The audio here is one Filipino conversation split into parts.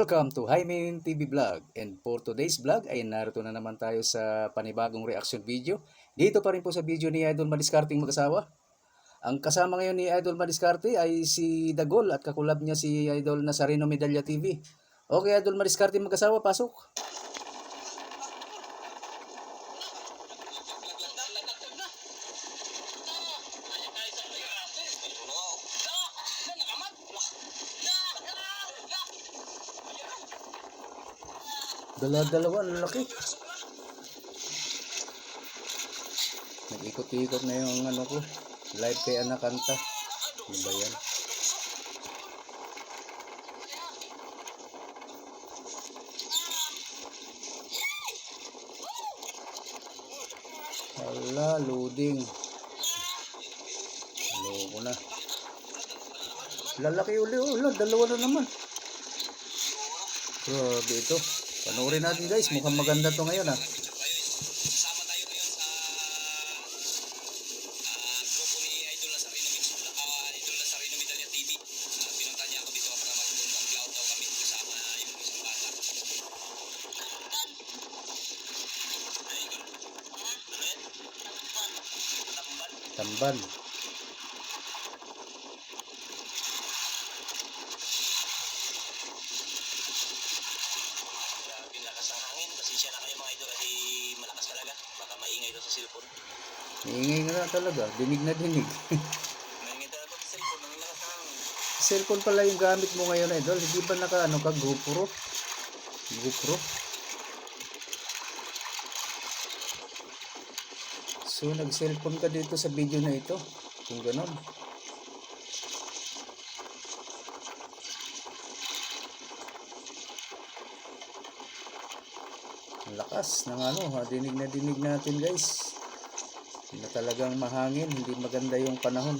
Welcome to Hymen TV Vlog, and for today's vlog ay narito na naman tayo sa panibagong reaction video. Dito pa rin po sa video ni Idol Madiscarteng mag-asawa. Ang kasama ngayon ni Idol Madiscarte ay si Dagol at kakulab niya si Idol Nazareno Medalla TV. Okay, Idol Madiscarte mag-asawa, pasok. Dalawa, ang laki. Nag-ikot-ikot na yung ano ko. Live kay Ana Kanta. Ano ba yan? Hala, loading. Loko na. Lalaki uli. Hala, dalawa na naman. Grabe ito. Panoorin natin guys, mukhang maganda to ngayon ha. Kasama tayo ngayon sa grupo ni Idol Nazareno Medalla TV. Pinunta niya ako dito para mag-vlog daw kami kasama yung isang bata. Tamban. Iingay nga talaga, dinig na dinig. Cellphone pala yung gamit mo ngayon, Idol. Hindi ba naka ano ka, GoPro? So nag-cellphone ka dito sa video na ito, kung ganon. Ang lakas ng ano, dinig na dinig natin guys. Na talagang mahangin, hindi maganda yung panahon.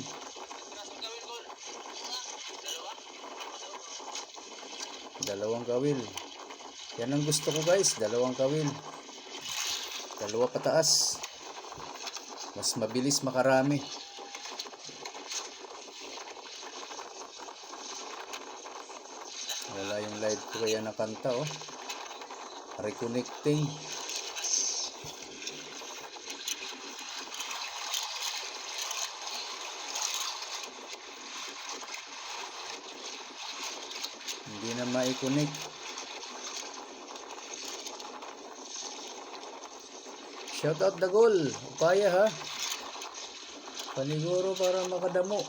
Dalawang kawil. Yan ang gusto ko guys, dalawang kawil. Dalawa pataas. Mas mabilis makarami. Wala yung live ko kaya na kanta oh. Reconnecting. Hindi na mai-connect. Shoutout Dagol. Upaya ha. Paniguro para makadamo.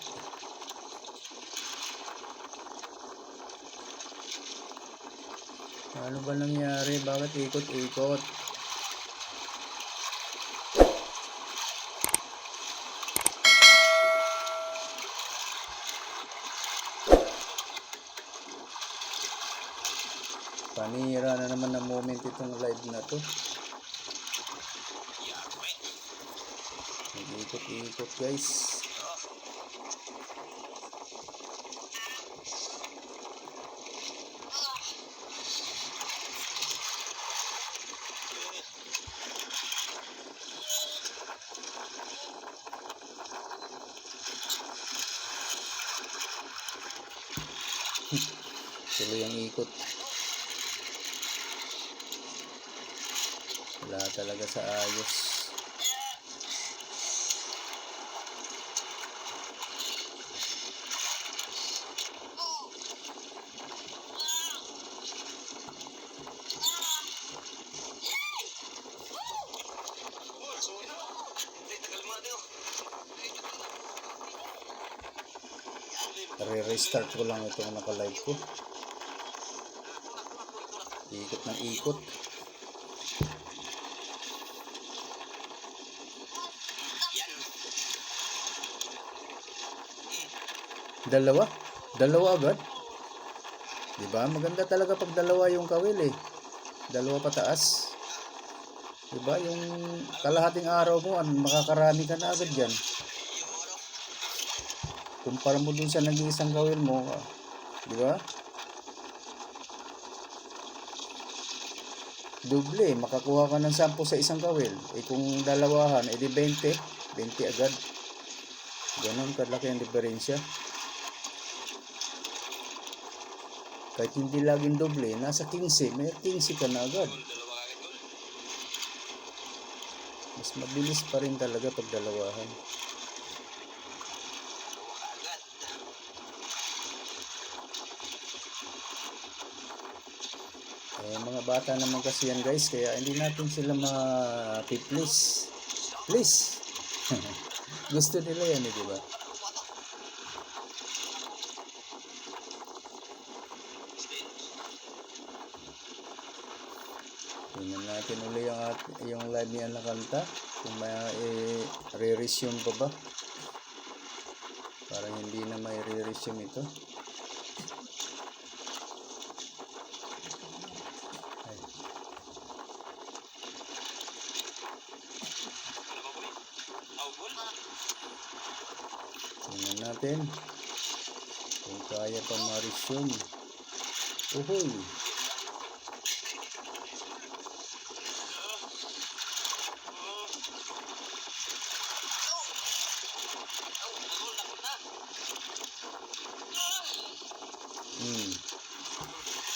Ano ba nangyari? Bakit ikot-ikot? Panira na naman ng moment itong live na to. Nag-ikot-ikot guys. Tuloy ang ikot. Wala talaga sa ayos. Re-restart ko lang itong naka-live ko. Ikot ng ikot. Dalawa agad. Diba? Maganda talaga pag dalawa yung kawil eh. Dalawa pataas. Diba? Yung kalahating araw mo, makakarami ka na agad dyan. Kumpara mo dun sa nag-iisang kawil mo. Diba? Doble. Makakuha ka ng 10 sa isang kawil. Eh kung dalawahan, edi 20. 20 agad. Ganon kalaki ang diferensya. Kahit hindi laging doble, nasa 15, may 15 ka na agad. Gol, dalawa kagad gol. Mas mabilis pa rin talaga pag dalawahan. Dalawa kagad. Eh, mga bata naman kasi yan guys, kaya hindi natin sila ma-please. Please! Gusto nila yan eh, di ba? Tingnan natin uli yung live niya na kanta. Kung may re-resume pa ba. Parang hindi na may re-resume ito. Ay. Tingnan natin kung kaya pa ma-resume. Uhoy!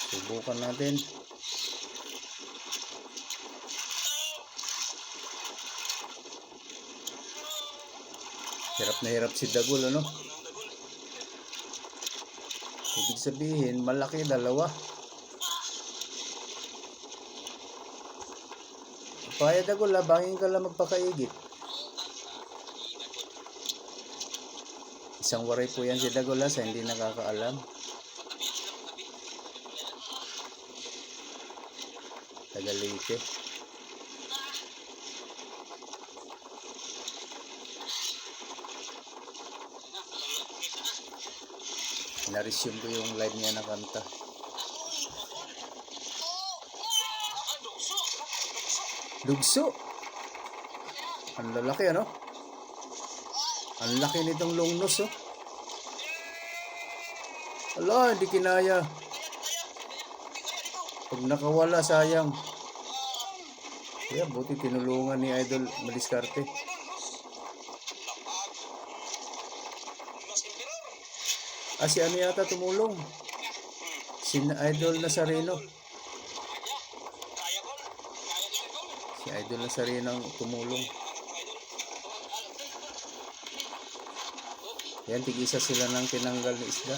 Subukan natin. Hirap na hirap si Dagul, ano? Ibig sabihin, malaki dalawa. Paya Dagul, bangin ka lang magpakaigit. Isang waray po yan si Dagul, sa hindi nakakaalam. Tagalite. Na-resume ko yung live niya na kanta. Dugso! Ang lalaki, ano? Ang laki nitong long nose, oh. Ala, hindi kinaya. Pag nakawala, sayang. Kaya buti tinulungan ni Idol Madiskarte. Si ano yata tumulong? Si Idol Nazareno. Si Idol Nazareno ang tumulong. Yan, tig-isa sila ng tinanggal ni isda.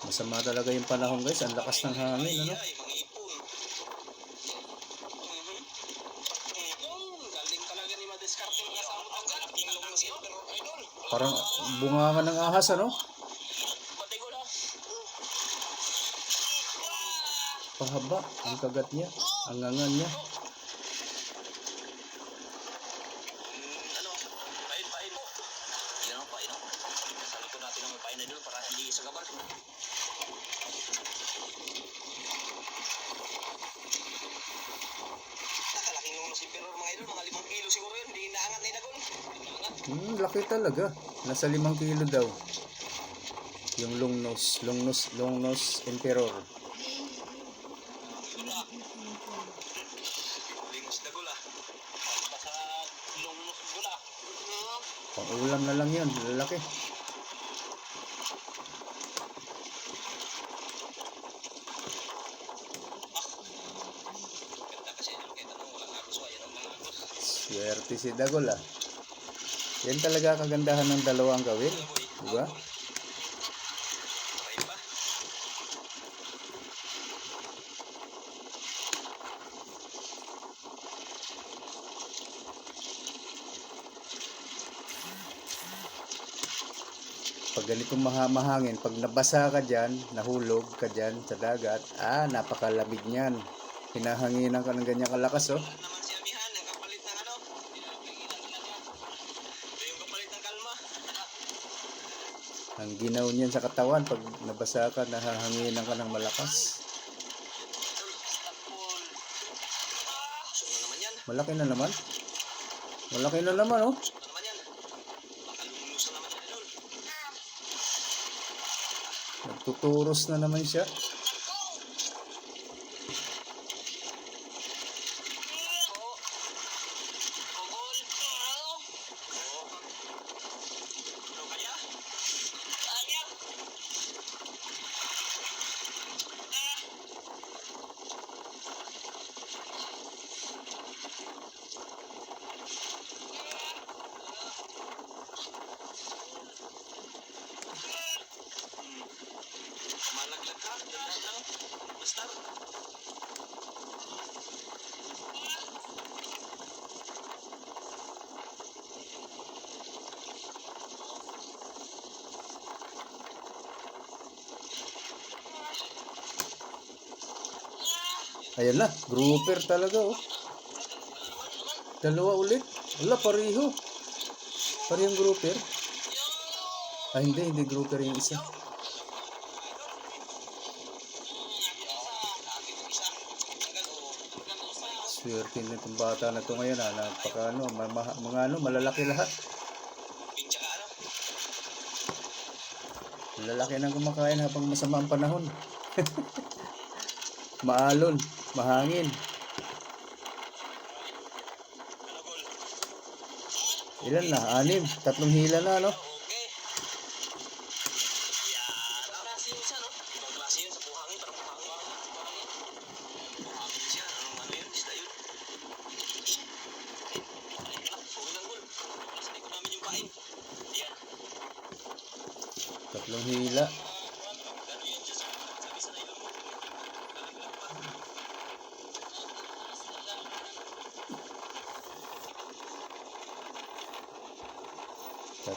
Masama talaga yung panahon guys, ang lakas ng hangin, ano? Parang bunga ng ahas, ano? Pahaba ang kagat niya, ang ngangan niya. Para hindi sa gabar. Nakalaking nung si Peror mga idol, mga 5 kilo siguro yun, hindi inaangat ni Dagol. Laki talaga. Nasa 5 kilo daw. Yung long nose emperor. Lingos Dagol ah. Basta long nose gula. Pang ulam na lang yun, lalaki. Swerte si Dagol, ah. Yan talaga kagandahan ng dalawang gawin, di ba? Pag ganitong mahangin, pag nabasa ka dyan, nahulog ka dyan sa dagat, napakalamig niyan. Hinahanginan ka ng ganyan kalakas, oh. Ang ginaw niyan sa katawan, pag nabasa ka, nahahanginan ka ng malakas. Malaki na naman. Malaki na naman, oh. Nagtuturos na naman siya. Ayan na, grouper talaga oh. Dalawa ulit. Wala, pareho. Parehong grouper. Ah, hindi grouper yung isa. Swerte nitong bata na to ngayon ah. Napaka ano, mga ano, malalaki lahat. Tsaka ano, Malalaki nang kumakain habang masama ang panahon. Maalon, mahangin. Ilan na? 6. 3 hila na, no? okay. Yan. Ibang klase yun siya, no? Ibang klase yun sa buhangin. Parang buhangin. Buhangin siya. Ano yun? Isda yun. Ay, suwi ng gul. Nasa likod namin yung pain. Yan. 3 hila. Gano'n yan siya sabi sa nylon mo. Lalaglag pa.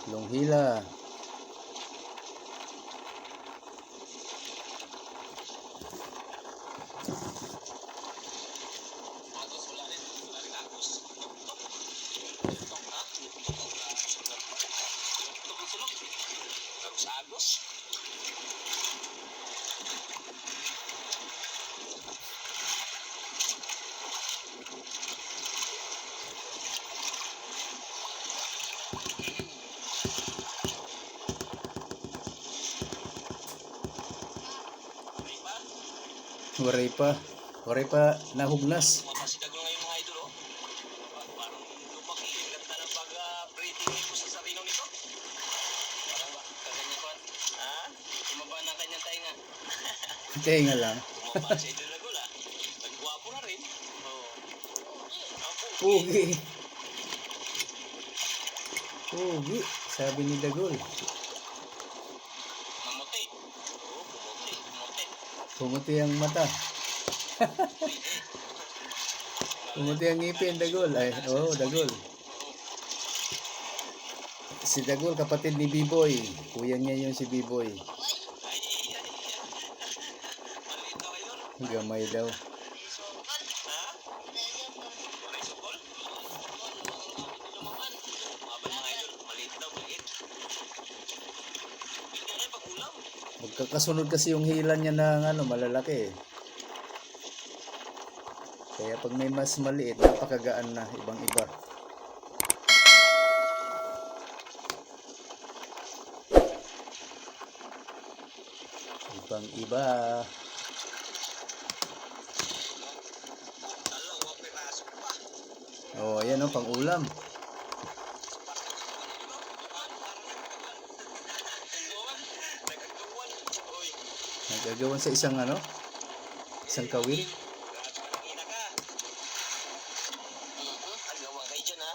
3 hila. Agos, wala rin. Wala rin agos. Tok-tok. Tok, ha? Tok ang sunog. Agos-agos. May ba? Waray pa nahugnas. Mapasidagol ngayon mga idol, oh. Parang lumaki. Ganda ng pag-breathing ni Pusi sa rinaw nito. Parang ba? Kaganyan ko. Ha? Tumaba ng kanyang tainga. Tinga lang. Tumaba si Idol Lagol, ha? Nagwapo na rin. Oo. Ang Pugi. Pugi, sabi ni Dagol. Mamuti. Oo, pumuti. Pumuti. Pumuti ang mata. Pumuti ang ngipin, Dagol. Ay, oo, Dagol. Si Dagol, kapatid ni B-Boy. Kuya niya yun si B-Boy. Ay, ay, ay. Maliit daw, Idol. Gamay daw. Ha? Waray sukol? Mabal mga idol, maliit daw, maliit. Pwede na kayo pag-ulam. Magkakasunod kasi yung hila niya ng ano, malalaki eh. Kaya pag may mas maliit, napakagaan na, ibang-iba. Ibang-iba. Dalawang piraso pa. Oh, ayan oh, pang-ulam. Nagagawan. Uy, Nagagawan sa isang ano, isang kawil. grabe ka ng ina ka. Agawan kayo dyan, ha?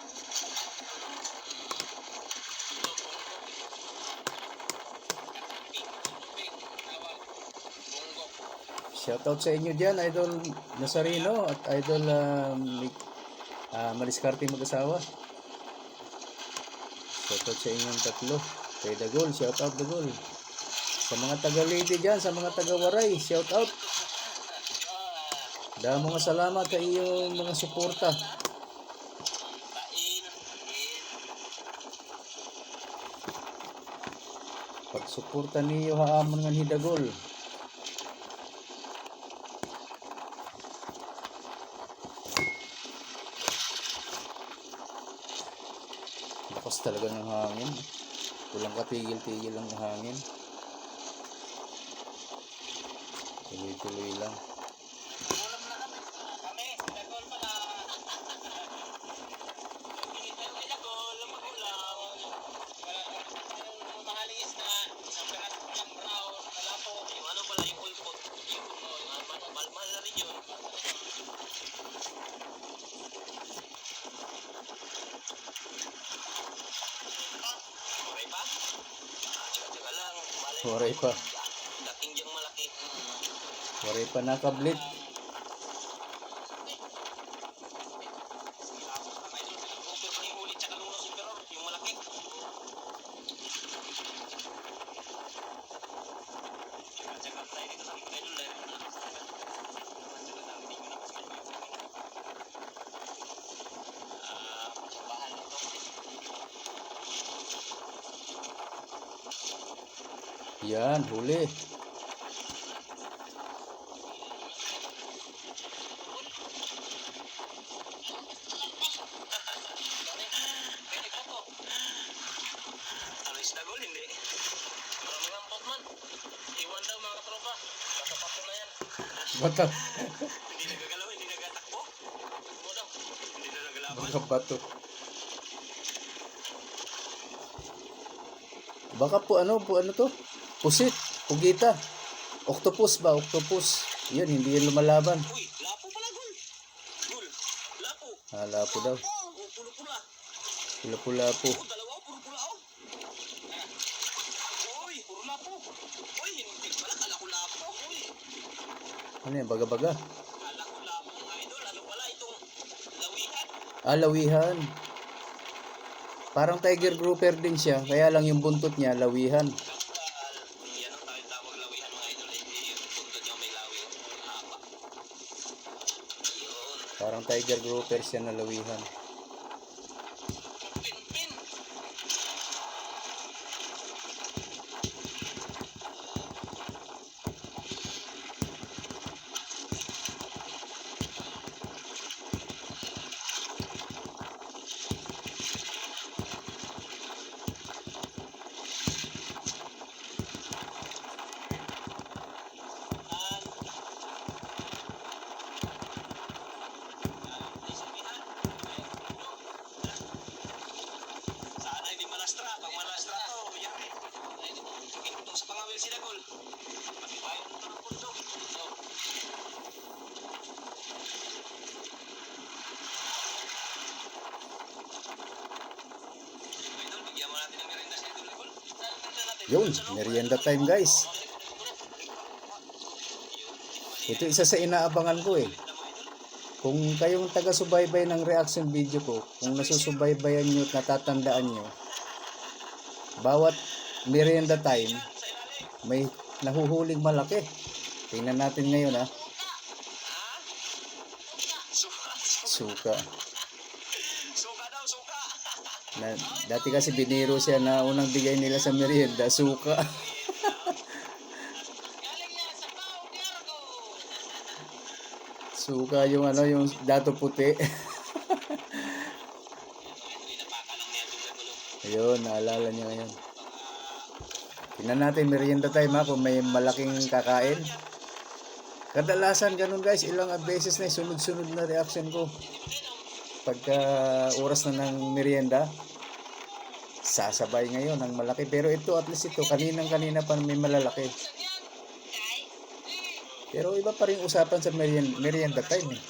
Shoutout sa inyo dyan, Idol Nazareno at Idol Maliscarte mag-asawa. Shoutout sa inyong tatlo. Kay Dagol, shoutout Dagol. Sa mga taga-Leyte dyan, sa mga taga-Waray, shoutout. Damo nga salamat sa iyong mga suporta. Tain. Pagsuporta niyo haamon nga ni Dagol. Lakas talaga ng hangin. Walang katigil-tigil ang hangin. Tuloy-tuloy lang. Ulam na kami. Kami, Dagol pala. Kay Dagol, mag-ulam. Yung mahaling isda, isang peraso lang brown, kalapo. Yung ano pala, yung ulpot. Yung mahal na rin yun. Okay pa? Tsaka lang. Malay mo. Waray pa. Dating diyang malaki. Waray pa nakablit. Super pa yung ulit tsaka luno superior, yung malaki. Tsaka tayo dito sa likod idol dahil malakas na agad. Tsaka dami din yung Yan, huli. Pwede pa to. Ano isda gol? Hindi. Maraming ampot man. Iwan daw mga katropa. Basta pato na yan. Bata. Hindi nagagalaw, hindi nagatakbo. Mo daw. Hindi na nagalaban. Baka bato. Baka po ano to? Pusit, pugita. Octopus ba? Octopus. Yan, hindi yan lumalaban. Uy, lapo pala gol. Gol. Lapo. Hala po daw. Oh, pula-pula. Pula-pula po. Oh, dalawa, puro pula oh. Uy, puro lapo. Uy, hindi pala, kala ko lapo. Uy, Ano yan? Baga-baga. kala ko lapo mga idol. Ano pala itong lawihan? Lawihan. Parang tiger grouper din siya. Kaya lang yung buntot niya, lawihan. Kapal. Yan ang tawag lawihan mga idol. Yung punto niya may lawi. Haba. Yun. Parang tiger grouper siya na lawihan. Pin-pin. Sana hindi malastra. Pag malastra to, yari. Ito sa pangawil sila, gol. Pagbayon ito ng pundo. Idol, bigyan mo natin ng merienda sa idol, gol. Yun, merienda time guys. Ito isa sa inaabangan ko eh. Kung kayong taga-subaybay ng reaction video ko, kung nasusubaybayan nyo at natatandaan nyo, bawat merienda time, may nahuhuling malaki. Tingnan natin ngayon ha. Suka. Suka daw, suka. Dati kasi biniro siya na unang bigay nila sa merienda, suka. Galing yan sa pao, Diargo. Suka yung ano, yung dato puti. Ayun, naalala niya ngayon. Tingnan natin merienda time ha, kung may malaking kakain. Kadalasan ganun guys, ilang beses na sunod-sunod na reaction ko. Pagka oras na ng merienda, sasabay ngayon ang malaki. Pero ito, at least ito, kaninang-kanina pa may malalaki. Pero iba pa rin usapan sa merienda time eh.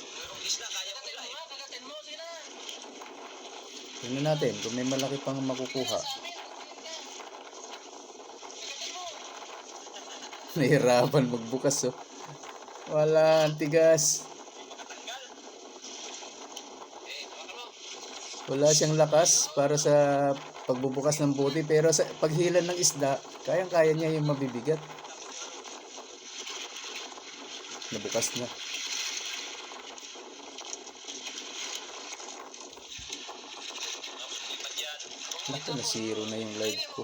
Tingnan natin kung may malaki pang makukuha. Nahirapan magbukas oh. Wala, ang tigas. Wala siyang lakas para sa pagbubukas ng bote, pero sa paghilan ng isda, kayang-kaya niya yung mabibigat. Nabukas na. Naku, na-zero na yung live ko.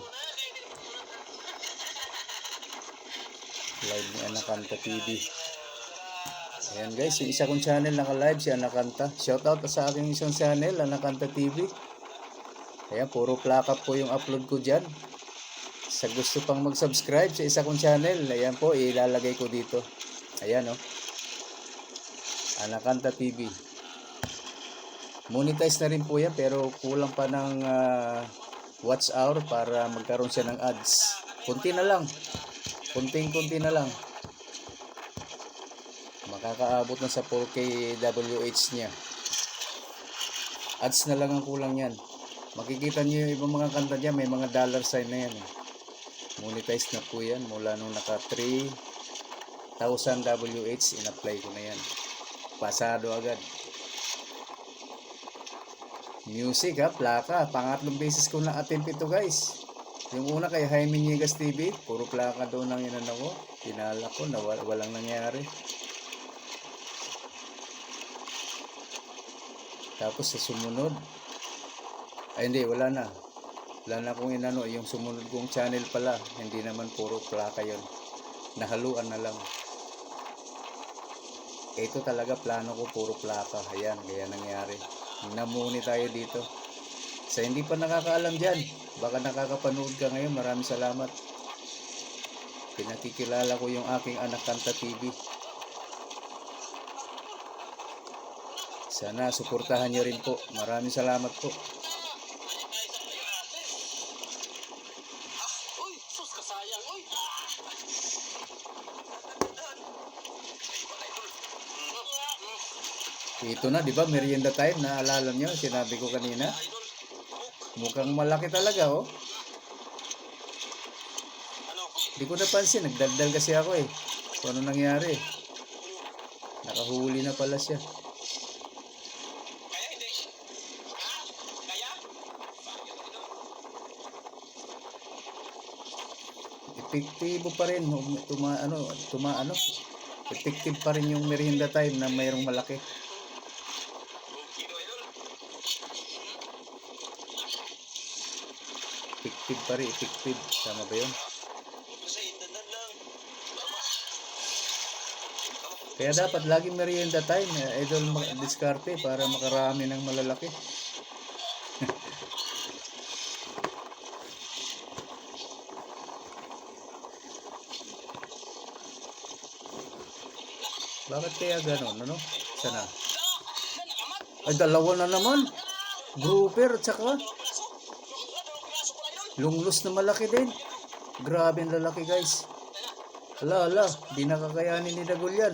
Live ni Anakanta TV. Ayan guys, yung isa kong channel naka-live si Anakanta. Shoutout sa aking isang channel, Anakanta TV. Ayan, puro plaka po yung upload ko dyan. Sa gusto pang mag-subscribe sa isa kong channel, ayan po, ilalagay ko dito. Ayan o. Anakanta TV. Monetize na rin po yan, pero kulang pa ng watch hour para magkaroon siya ng ads. Kunti na lang. Kunting-kunti na lang. Makakaabot na sa 4K WH niya. Ads na lang ang kulang yan. Makikita niyo yung ibang mga kanta niya, may mga dollar sign na yan. Monetize na po yan. Mula nung naka 3,000 WH, in-apply ko na yan. Pasado agad. Music ha, plaka. Pangatlong beses ko na attempt ito guys. Yung una kay Jaime Niegas TV, puro plaka doon ang inano ko. Tinala ko na walang nangyari. Tapos sa sumunod, ay hindi, wala na. Wala na kong inano, yung sumunod kong channel pala, hindi naman puro plaka yon. Nahaluan na lang. Ito talaga plano ko, puro plaka. Ayan, kaya nangyari. Namuni tayo dito. Sa hindi pa nakakaalam dyan, baka nakakapanood ka ngayon, maraming salamat. Pinakikilala ko yung aking anak Kanta TV. Sana suportahan nyo rin po. Maraming salamat po. Uy, sus kasayang, uy. Ito na, di ba? Merienda time. Naalala nyo? Sinabi ko kanina. Mukhang malaki talaga, oh. Ano? Di ko napansin. Nagdaldal kasi ako, eh. Kung ano nangyari. Nakahuli na pala siya. Kaya hindi. Ha? Kaya? Epektibo pa rin. Effective pa rin yung merienda time na mayroong malaki. Kino idol? Effective pa rin. Effective. Tama ba yun? Kasi indandan lang. Kaya dapat laging merienda time. Idol diskarte para makarami ng malalaki. Bakit kaya ganon? Ano? Sana? Ay, dalawa na naman. Grouper at saka lunglos na malaki din. Grabe ang lalaki, guys. Ala, di nakakayanin ni Dagol yan.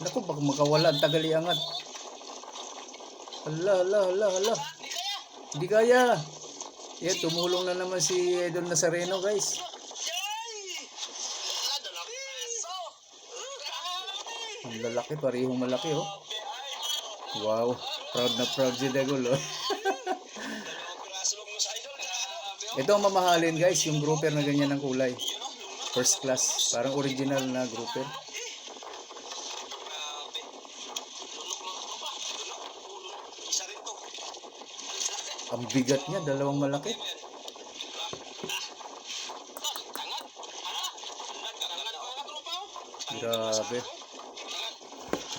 Naku, baka makawala ang tagal iangat. Ala. Di kaya. Yan, tumulong na naman si Idol Nazareno, guys. Ang lalaki, parehong malaki, oh. Wow, proud na proud si Dagol, oh. Ito ang mamahalin, guys, yung grouper na ganyan ng kulay. First class, parang original na grouper. Ang bigat niya, dalawang malaki. Grabe.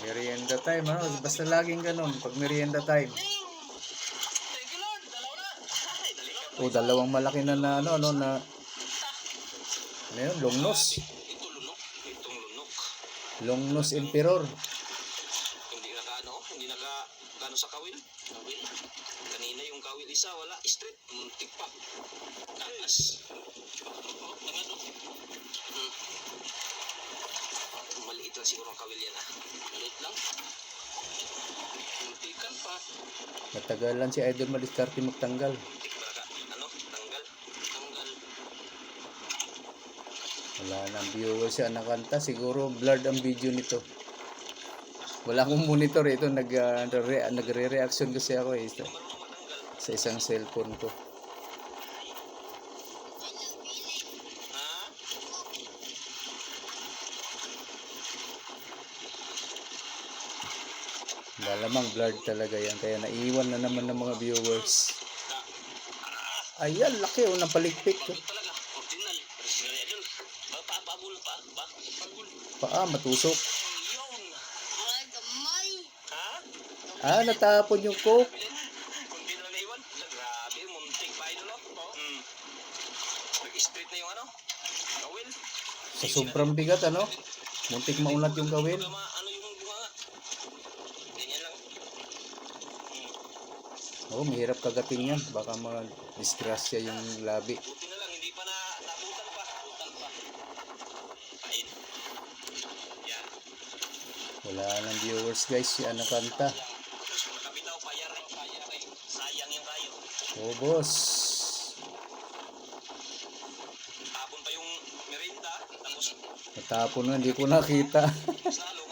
Merienda time, ano? Basta laging ganun, pag merienda time. O, dalawang malaki na ano yun, longnos. Itong lunok. Longnos Emperor. Hindi naka sa kawil. Kanina yung kawil isa, wala, straight, muntik pa. Taas. Maliit lang siguro ang kawil yan, ah. Maliit lang. Muntikan pa. Matagalan si Idol madiskarte magtanggal. Muntik ba ka? Tanggal. Wala nang viewers si Anakanta. Siguro blurred ang video nito. Wala akong monitor ito. Nagre-reaction kasi ako, eh, sa isang cellphone ko. Ha? Malamang blurred talaga yan. Kaya naiwan na naman ng mga viewers. Ayan, laki, oh, napalikpik. Oh. Talaga, original. Original yan yun. Pagul. Paa, matusok. Yun. Ay, gamay. Ha? Ah, natapon yung coke. Kung di na naiwan, grabe, muntik pa idol, oh. Nag-straight na yung kawil. Sa sobrang bigat, ano? Muntik maunat yung gawin. Ano yung bunga? Ganyan lang. Oo, mahirap kagating yan. Baka ma-disgrasya yung labi. Buti na lang, hindi pa nabutan pa. Kain. Yan. Wala nang viewers, guys. Si Anakanta. Tapos kung nakabitaw, payaray. Sayang yung kayo. Oh, boss. Tapon pa yung merinda. Tapos, Natapon na, hindi ko nakita. salong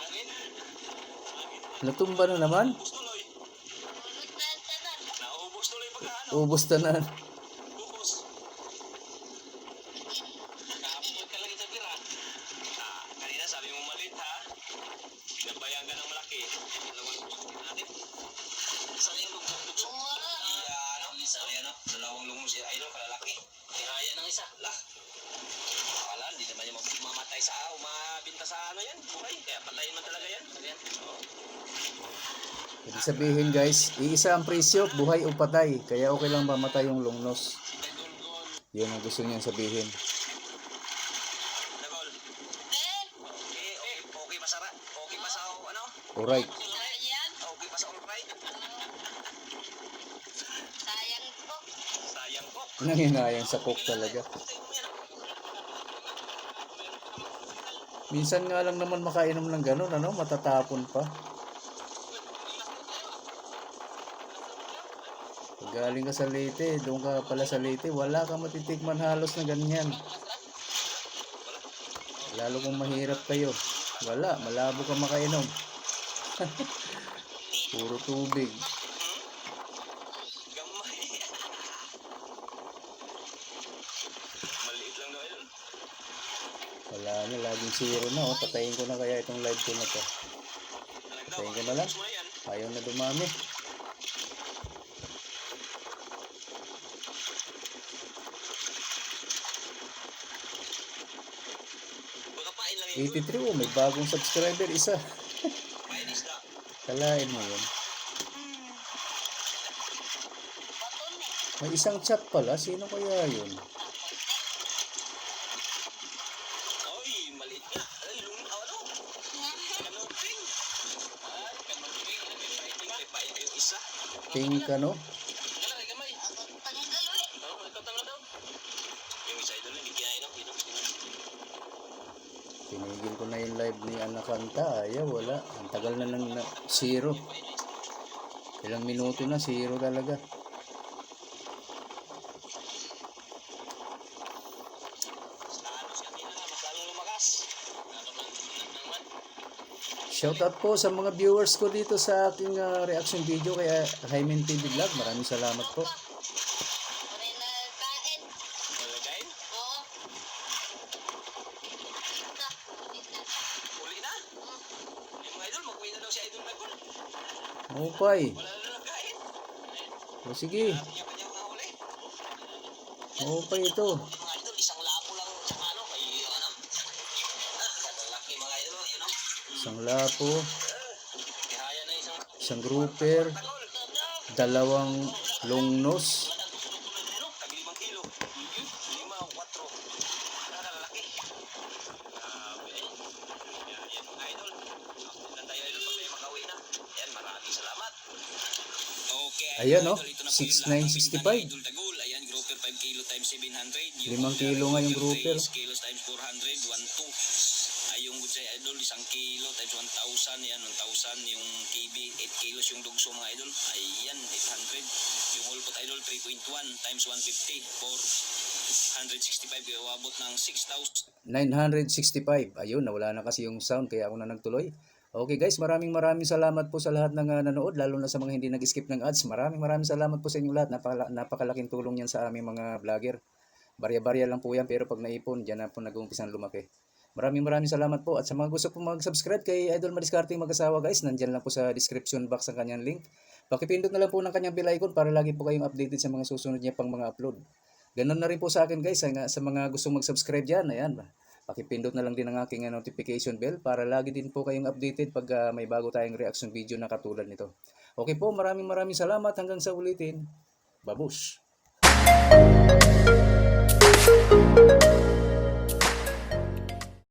Hangin. Natumba na naman. Ubus tuloy. Naubos tuloy pagka Ubus na na. Ubos. Patay sa umabinta sa ano yan, buhay. Kaya patayin man talaga yan. Ayan. Oo. Ibig sabihin guys, iisa ang presyo, buhay o patay. Kaya okay lang mamatay yung lungnos. Yun ang gusto niyang sabihin. Nagol. Okay pa sa okay pa sa ano? Alright. Okay pa sa all right. Sayang po. Sayang po. Nanginayang sa cook talaga. Minsan nga lang naman makainom ng ganun, ano, matatapon pa. Pag galing ka sa Leyte, doon ka pala sa Leyte, wala kang matitikman halos na ganyan. Lalo kung mahirap kayo. Wala, malabo ka makainom. Puro tubig. Gamay. Maliit lang daw yun. Wala na, laging zero na. Oh. Patayin ko na kaya itong live ko na to. Patayin ko na lang. Ayaw na dumami. Bakapain lang yun. 83, oh, may bagong subscriber, isa. Pain isda. Kalain mo yun. Baton eh. May isang chat pala, sino kaya yun? Ay, maliit nga. Ay, ano? Kanoping. Ay, kanoping. May pain yung isa. Pink ano? Wala, ay gamay. Pagdalo eh. Oo, ikot lang daw. Yung isa idol, hindi kinainom. Tinigil ko na yung live ni Anakanta. Ayaw, wala. Ang tagal na ng zero. Ilang minuto na, zero talaga. Shoutout po sa mga viewers ko dito sa aking reaction video kay Hymen TV Vlog. Maraming salamat po. Uri na kain. Malagayin? Oo. Ito. Uli na? Yung mga idol, mag-uwi na daw si Idol Nagol. Upay. Wala na lang kain. O sige, Kanya-kanya mga uli. upay ito. Yung mga idol, isang lapo lang sa ano, kay ano. Laki mga idol, yun know? Isang lapo, Kihaya na isang grouper, dalawang longnos. Tag 5 kilo. 5 o 4. Lalaki. Grabe eh. Yan mga idol. Ilan tayo idol pag may makauwi na. Yan, maraming salamat. Okay. Ayan, oh, idol, ito na po yung lahat ng 6,965. bintana ni Idol Tagol. Ayan, grouper 5 kilo times 700. 5 kilo nga yung grouper. 3 kilos times 400, 1,200. Ay, yung good say idol, 1 kilo times 1,000. Yan, 1,000. Yung KB, 8 kilos yung dugso mga idol. Ayan, 800. Yung ulpot idol, 3.1 times 150. 465. Iwabot ng 6,000. 965. Ayun, nawala na kasi yung sound kaya ako na nagtuloy. Okay guys, maraming salamat po sa lahat ng nanood, lalo na sa mga hindi nag-skip ng ads. Maraming salamat po sa inyo lahat. Napakalaking tulong yan sa aming mga vlogger. Barya-barya lang po yan, pero pag naipon, dyan na po nag-uumpisang lumaki. Maraming salamat po. At sa mga gusto po mag-subscribe kay Idol Madiskarte Mag-asawa guys, nandyan lang po sa description box ang kanyang link. Pakipindot na lang po ng kanyang bell icon para lagi po kayong updated sa mga susunod niya pang mga upload. Ganun na rin po sa akin guys, sa mga gustong mag-subscribe dyan, ayan, pakipindot na lang din ang aking notification bell para lagi din po kayong updated pag may bago tayong reaction video na katulad nito. Okay po, maraming salamat hanggang sa ulitin. Babush!